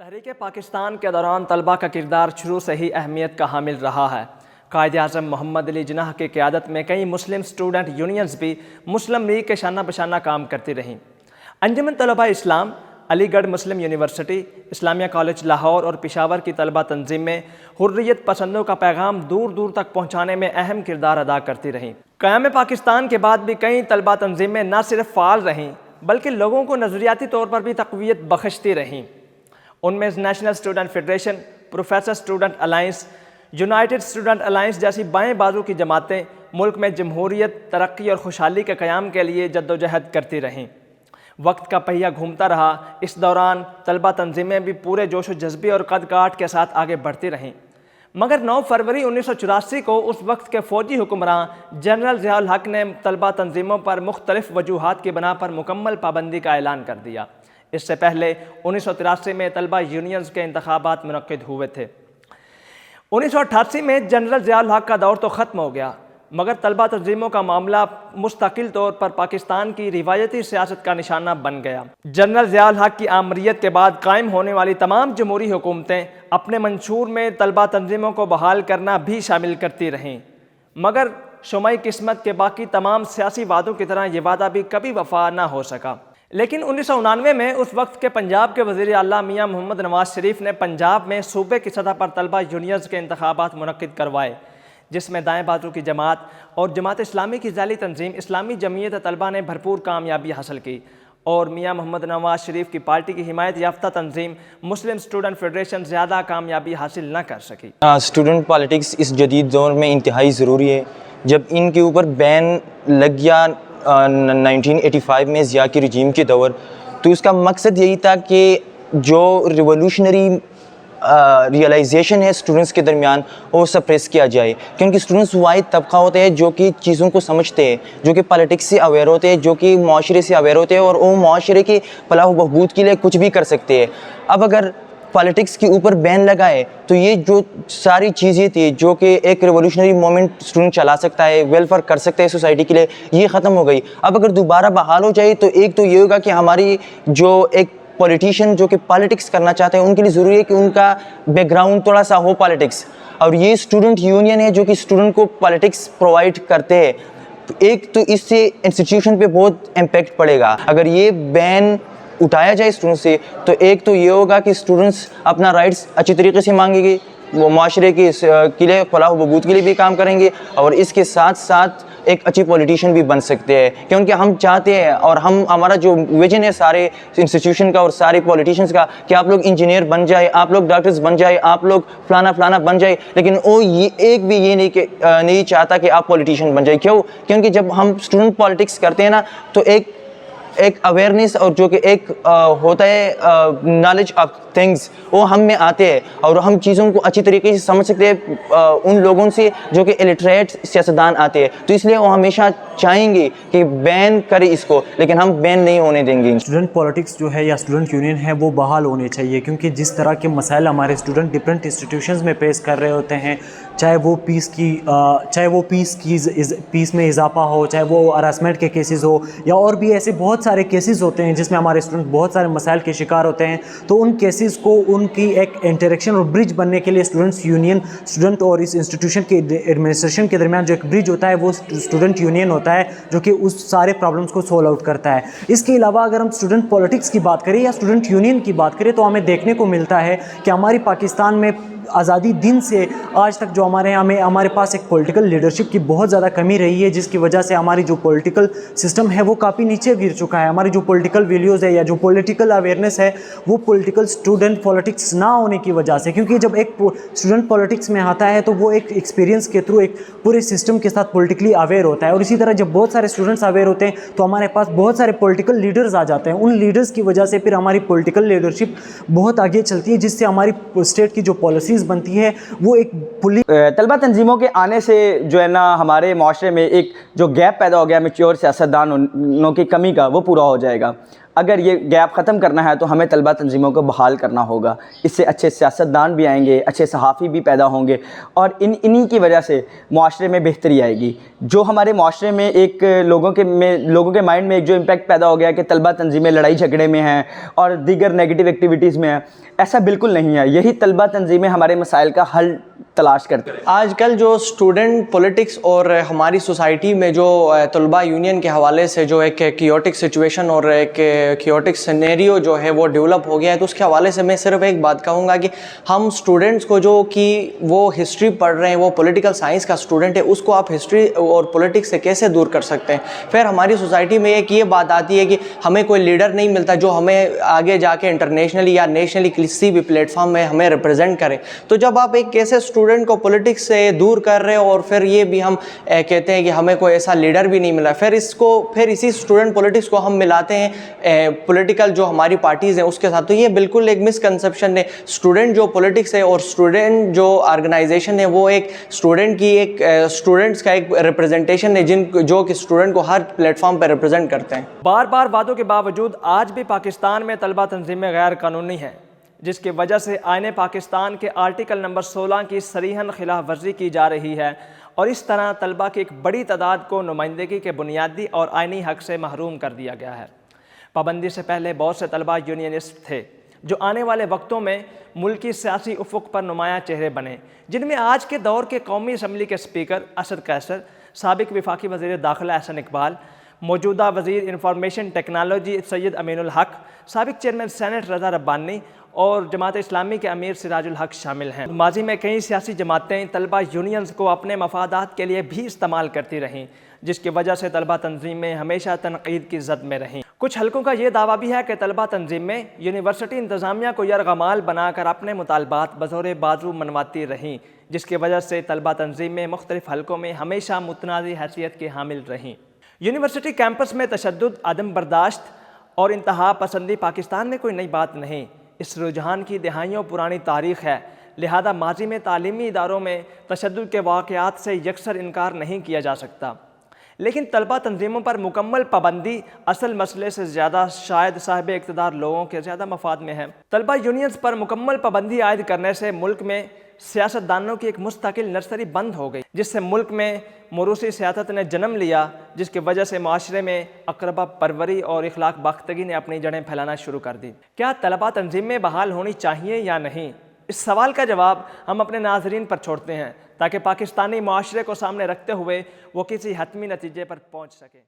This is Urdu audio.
تحریک پاکستان کے دوران طلبہ کا کردار شروع سے ہی اہمیت کا حامل رہا ہے۔ قائد اعظم محمد علی جناح کی قیادت میں کئی مسلم اسٹوڈنٹ یونینز بھی مسلم لیگ کے شانہ بشانہ کام کرتی رہیں۔ انجمن طلبہ اسلام، علی گڑھ مسلم یونیورسٹی، اسلامیہ کالج لاہور اور پشاور کی طلبہ تنظیمیں حریت پسندوں کا پیغام دور دور تک پہنچانے میں اہم کردار ادا کرتی رہیں۔ قیام پاکستان کے بعد بھی کئی طلبہ تنظیمیں نہ صرف فعال رہیں بلکہ لوگوں کو نظریاتی طور پر بھی تقویت بخشتی رہیں۔ ان میں national student federation, professor student alliance, United student alliance جیسی بائیں بازو کی جماعتیں ملک میں جمہوریت، ترقی اور خوشحالی کے قیام کے لیے جدوجہد کرتی رہیں۔ وقت کا پہیہ گھومتا رہا، اس دوران طلبہ تنظیمیں بھی پورے جوش و جذبے اور قد کاٹ کے ساتھ آگے بڑھتی رہیں، مگر 9 فروری 1984 کو اس وقت کے فوجی حکمراں جنرل ضیاء الحق نے طلبہ تنظیموں پر مختلف وجوہات کی بنا پر مکمل پابندی کا اعلان کر دیا۔ اس سے پہلے 1983 میں طلبہ یونینز کے انتخابات منعقد ہوئے تھے۔ 1988 میں جنرل ضیاء الحق کا دور تو ختم ہو گیا، مگر طلبہ تنظیموں کا معاملہ مستقل طور پر پاکستان کی روایتی سیاست کا نشانہ بن گیا۔ جنرل ضیاء الحق کی آمریت کے بعد قائم ہونے والی تمام جمہوری حکومتیں اپنے منشور میں طلبہ تنظیموں کو بحال کرنا بھی شامل کرتی رہیں، مگر شمعِ قسمت کے باقی تمام سیاسی وعدوں کی طرح یہ وعدہ بھی کبھی وفا نہ ہو سکا۔ لیکن 1999 میں اس وقت کے پنجاب کے وزیر اعلیٰ میاں محمد نواز شریف نے پنجاب میں صوبے کی سطح پر طلبہ یونینز کے انتخابات منعقد کروائے، جس میں دائیں بازو کی جماعت اور جماعت اسلامی کی ذیلی تنظیم اسلامی جمعیت طلبہ نے بھرپور کامیابی حاصل کی، اور میاں محمد نواز شریف کی پارٹی کی حمایت یافتہ تنظیم مسلم اسٹوڈنٹ فیڈریشن زیادہ کامیابی حاصل نہ کر سکی۔ اسٹوڈنٹ پالیٹکس اس جدید دور میں انتہائی ضروری ہے۔ جب ان کے اوپر بین لگ گیا 1985 میں ضیاء کی رجیم کے دور، تو اس کا مقصد یہی تھا کہ جو ریولوشنری ریئلائزیشن ہے اسٹوڈنٹس کے درمیان وہ سپریس کیا جائے، کیونکہ اسٹوڈنٹس واحد طبقہ ہوتے ہیں جو کہ چیزوں کو سمجھتے ہیں، جو کہ پالیٹکس سے اویئر ہوتے ہیں، جو کہ معاشرے سے اویئر ہوتے ہیں، اور وہ معاشرے کی فلاح و بہبود کے لیے کچھ بھی کر سکتے ہیں۔ اب اگر پالیٹکس کے اوپر بین لگائے تو یہ جو ساری چیزیں تھی جو کہ ایک ریولوشنری مومنٹ اسٹوڈنٹ چلا سکتا ہے، ویلفیئر کر سکتا ہے سوسائٹی کے لیے، یہ ختم ہو گئی۔ اب اگر دوبارہ بحال ہو جائے تو ایک تو یہ ہوگا کہ ہماری جو ایک پولیٹیشین جو کہ پالیٹکس کرنا چاہتے ہیں ان کے لیے ضروری ہے کہ ان کا بیک گراؤنڈ تھوڑا سا ہو پالیٹکس، اور یہ اسٹوڈنٹ یونین ہے جو کہ اسٹوڈنٹ کو پالیٹکس پرووائڈ کرتے ہیں۔ ایک تو اس سے انسٹیٹیوشن پہ بہت امپیکٹ پڑے گا۔ اگر یہ بین اٹھایا جائے اسٹوڈنٹ سے تو ایک تو یہ ہوگا کہ اسٹوڈنٹس اپنا رائٹس اچھی طریقے سے مانگیں گے، وہ معاشرے کے لیے فلاح و بہبود کے لیے بھی کام کریں گے، اور اس کے ساتھ ساتھ ایک اچھی پولیٹیشین بھی بن سکتے ہیں، کیونکہ ہم چاہتے ہیں اور ہمارا جو ویژن ہے سارے انسٹیٹیوشن کا اور سارے پولیٹیشینس کا کہ آپ لوگ انجینئر بن جائے، آپ لوگ ڈاکٹرز بن جائے، آپ لوگ فلانا بن جائے، لیکن وہ ایک بھی یہ نہیں چاہتا کہ آپ پولیٹیشین بن جائے۔ کیونکہ جب ہم اسٹوڈنٹ پالیٹکس کرتے ہیں نا تو ایک اویئرنیس اور جو کہ ایک ہوتا ہے نالج آف تھنگس وہ ہم میں آتے ہیں، اور ہم چیزوں کو اچھی طریقے سے سمجھ سکتے ہیں ان لوگوں سے جو کہ الٹریٹ سیاستدان آتے ہیں۔ تو اس لیے وہ ہمیشہ چاہیں گے کہ بین کرے اس کو، لیکن ہم بین نہیں ہونے دیں گے۔ اسٹوڈنٹ پالیٹکس جو ہے یا اسٹوڈنٹ یونین ہے وہ بحال ہونے چاہیے، کیونکہ جس طرح کے مسائل ہمارے اسٹوڈنٹ ڈفرینٹ انسٹیٹیوشنز میں فیس کر رہے ہوتے ہیں، چاہے وہ پیس میں اضافہ ہو، چاہے وہ ہراسمنٹ کے کیسز ہو، یا اور بھی ایسے بہت سارے کیسز ہوتے ہیں جس میں ہمارے اسٹوڈنٹ بہت سارے مسائل کے شکار ہوتے ہیں، تو ان کیسز کو ان کی ایک انٹریکشن اور برج بننے کے لیے اسٹوڈنٹس یونین، اسٹوڈنٹ اور اس انسٹیٹیوشن کے ایڈمنسٹریشن کے درمیان جو ایک برج ہوتا ہے وہ اسٹوڈنٹ یونین ہوتا ہے، جو کہ اس سارے پرابلمس کو سولو آؤٹ کرتا ہے۔ اس کے علاوہ اگر ہم اسٹوڈنٹ پالیٹکس کی بات کریں یا اسٹوڈنٹ یونین کی بات کریں تو ہمیں دیکھنے کو ملتا ہے کہ ہماری پاکستان میں آزادی دن سے آج تک جو ہمارے پاس ایک پولیٹیکل لیڈرشپ کی بہت زیادہ کمی رہی ہے، جس کی وجہ سے ہماری جو پولیٹیکل سسٹم ہے وہ کافی نیچے گر چکا ہے۔ ہماری جو پولیٹیکل ویلیوز ہے یا جو پولیٹیکل اویئرنیس ہے وہ پولیٹیکل اسٹوڈنٹ پالیٹکس نہ ہونے کی وجہ سے، کیونکہ جب ایک اسٹوڈنٹ پالیٹکس میں آتا ہے تو وہ ایک ایکسپیرینس کے تھرو ایک پورے سسٹم کے ساتھ پولیٹیکلی اویئر ہوتا ہے، اور اسی طرح جب بہت سارے اسٹوڈنٹس اویئر ہوتے ہیں تو ہمارے پاس بہت سارے پولیٹیکل لیڈرز آ جاتے ہیں۔ ان لیڈرز کی وجہ سے پھر ہماری پولیٹیکل لیڈرشپ بہت آگے چلتی ہے، جس سے ہماری اسٹیٹ کی جو پالیسیز بنتی ہے وہ ایک طلبہ تنظیموں کے آنے سے جو ہے نا ہمارے معاشرے میں ایک جو گیپ پیدا ہو گیا میچور سیاستدانوں کی کمی کا، وہ پورا ہو جائے گا۔ اگر یہ گیپ ختم کرنا ہے تو ہمیں طلبہ تنظیموں کو بحال کرنا ہوگا. اس سے اچھے سیاستدان بھی آئیں گے, اچھے صحافی بھی پیدا ہوں گے, اور انہی کی وجہ سے معاشرے میں بہتری آئے گی. جو ہمارے معاشرے میں ایک لوگوں کے مائنڈ میں ایک جو امپیکٹ پیدا ہو گیا کہ طلبہ تنظیمیں لڑائی جھگڑے میں ہیں اور دیگر نیگیٹو ایکٹیویٹیز میں ہیں, ایسا بالکل نہیں ہے. یہی طلبہ تنظیمیں ہمارے مسائل کا حل تلاش کرتے ہیں. آج کل جو اسٹوڈنٹ پولیٹکس اور ہماری سوسائٹی میں جو طلبہ یونین کے حوالے سے جو ایک کیوٹک سچویشن اور ایک کیوٹک سینیریو جو ہے وہ ڈیولپ ہو گیا ہے, تو اس کے حوالے سے میں صرف ایک بات کہوں گا کہ ہم اسٹوڈنٹس کو جو کہ وہ ہسٹری پڑھ رہے ہیں, وہ پولیٹیکل سائنس کا اسٹوڈنٹ ہے, اس کو آپ ہسٹری اور پولیٹکس سے کیسے دور کر سکتے ہیں. پھر ہماری سوسائٹی میں ایک یہ بات آتی ہے کہ ہمیں کوئی لیڈر نہیں ملتا جو ہمیں آگے جا کے انٹرنیشنلی یا نیشنلی کسی بھی پلیٹ فارم میں ہمیں ریپرزینٹ کرے. تو جب آپ ایک ایسے اسٹوڈنٹ کو پولیٹکس سے دور کر رہے ہو اور پھر یہ بھی ہم کہتے ہیں کہ ہمیں کوئی ایسا لیڈر بھی نہیں ملا, پھر اسی اسٹوڈنٹ پولیٹکس کو ہم ملاتے ہیں پولیٹیکل جو ہماری پارٹیز ہیں اس کے ساتھ, تو یہ بالکل ایک مسکنسیپشن ہے. اسٹوڈنٹ جو پولیٹکس ہے اور اسٹوڈنٹ جو آرگنائزیشن ہے وہ ایک اسٹوڈنٹ کی ایک اسٹوڈنٹس کا ایک ریپرزنٹیشن ہے جو کہ اسٹوڈنٹ کو ہر پلیٹ فارم پہ ریپرزینٹ کرتے ہیں. بار بار وعدوں کے باوجود آج بھی پاکستان میں طلبہ تنظیمیں غیر قانونی ہیں, جس کی وجہ سے آئین پاکستان کے آرٹیکل نمبر 16 کی صریحاً خلاف ورزی کی جا رہی ہے, اور اس طرح طلبہ کی ایک بڑی تعداد کو نمائندگی کے بنیادی اور آئینی حق سے محروم کر دیا گیا ہے. پابندی سے پہلے بہت سے طلبہ یونینسٹ تھے جو آنے والے وقتوں میں ملکی سیاسی افق پر نمایاں چہرے بنے, جن میں آج کے دور کے قومی اسمبلی کے اسپیکر اسد قیصر, سابق وفاقی وزیر داخلہ احسن اقبال, موجودہ وزیر انفارمیشن ٹیکنالوجی سید امین الحق, سابق چیئرمین سینٹ رضا ربانی اور جماعت اسلامی کے امیر سراج الحق شامل ہیں. ماضی میں کئی سیاسی جماعتیں طلبہ یونینز کو اپنے مفادات کے لیے بھی استعمال کرتی رہیں, جس کی وجہ سے طلبہ تنظیمیں ہمیشہ تنقید کی زد میں رہیں. کچھ حلقوں کا یہ دعویٰ بھی ہے کہ طلبہ تنظیمیں یونیورسٹی انتظامیہ کو یرغمال بنا کر اپنے مطالبات بزور بازو منواتی رہیں, جس کی وجہ سے طلبہ تنظیمیں مختلف حلقوں میں ہمیشہ متنازع حیثیت کے حامل رہیں. یونیورسٹی کیمپس میں تشدد, عدم برداشت اور انتہا پسندی پاکستان میں کوئی نئی بات نہیں. اس رجحان کی دہائیوں پرانی تاریخ ہے, لہذا ماضی میں تعلیمی اداروں میں تشدد کے واقعات سے یکسر انکار نہیں کیا جا سکتا. لیکن طلبہ تنظیموں پر مکمل پابندی اصل مسئلے سے زیادہ شاید صاحب اقتدار لوگوں کے زیادہ مفاد میں ہے. طلبہ یونینز پر مکمل پابندی عائد کرنے سے ملک میں سیاستدانوں کی ایک مستقل نرسری بند ہو گئی, جس سے ملک میں موروثی سیاست نے جنم لیا, جس کی وجہ سے معاشرے میں اقربا پروری اور اخلاق باختگی نے اپنی جڑیں پھیلانا شروع کر دی. کیا طلبہ تنظیمیں بحال ہونی چاہیے یا نہیں؟ اس سوال کا جواب ہم اپنے ناظرین پر چھوڑتے ہیں تاکہ پاکستانی معاشرے کو سامنے رکھتے ہوئے وہ کسی حتمی نتیجے پر پہنچ سکیں.